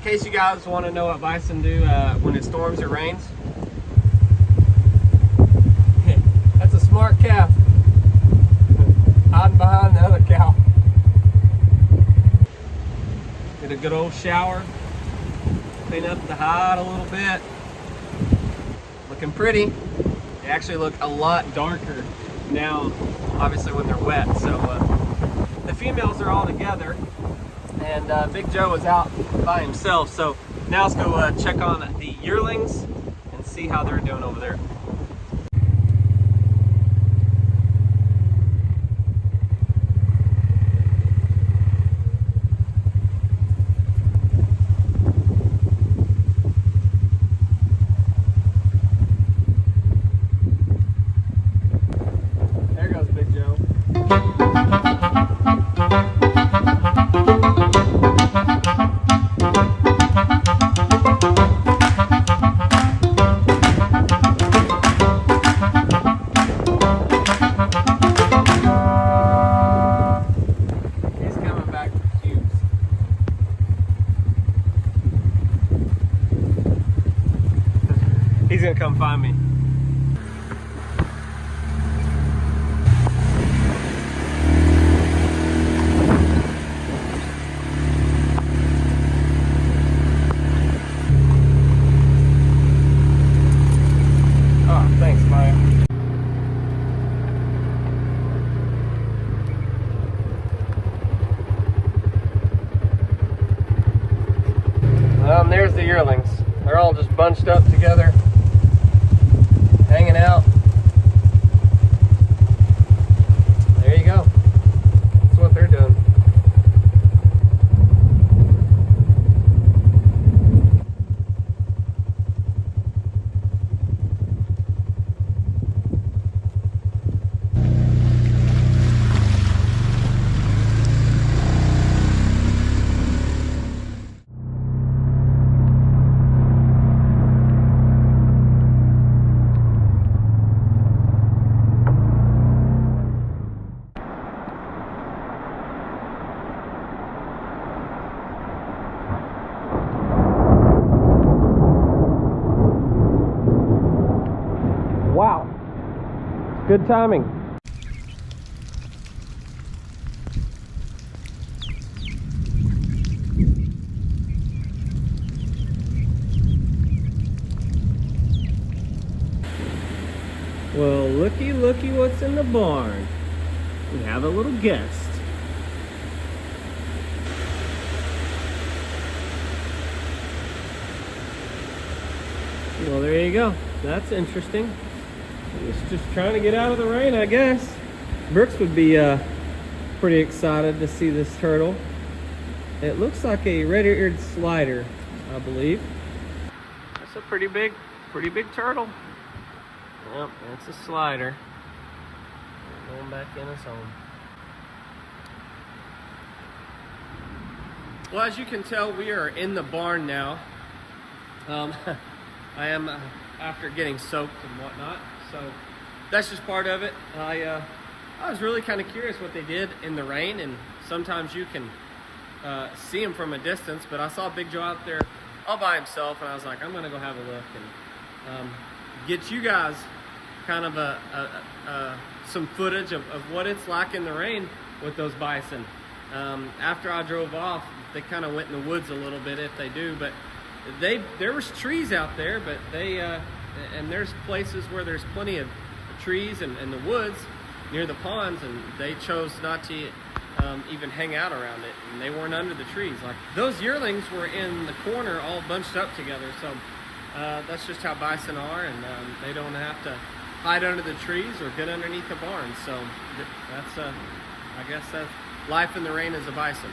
In case you guys want to know what bison do when it storms or rains, that's a smart calf hiding behind the other cow. Get a good old shower, clean up the hide a little bit. Looking pretty. They actually look a lot darker now, obviously when they're wet. So the females are all together, and Big Joe is out by himself. So now let's go check on the yearlings and see how they're doing over there. There goes Big Joe. He's gonna come find me. Oh, thanks, Maya. There's the yearlings. They're all just bunched up together, hanging out. There you go. That's what they're doing. Wow, good timing. Well, looky what's in the barn. We have a little guest. Well, there you go. That's interesting. It's just trying to get out of the rain, I guess. Brooks would be pretty excited to see this turtle. It looks like a red-eared slider, I believe. That's a pretty big turtle. Yep, that's a slider. Going back in his home. Well, as you can tell, we are in the barn now. I am after getting soaked and whatnot. So that's just part of it. I was really kind of curious what they did in the rain, and sometimes you can see him from a distance, but I saw Big Joe out there all by himself, and I was like, I'm gonna go have a look and get you guys kind of some footage of what it's like in the rain with those bison. After I drove off, they kind of went in the woods a little bit, if they do, but there was trees out there, but and there's places where there's plenty of trees and the woods near the ponds, and they chose not to even hang out around it, and they weren't under the trees. Like, those yearlings were in the corner all bunched up together. So that's just how bison are, and they don't have to hide under the trees or get underneath the barn. So that's I guess that's life in the rain as a bison.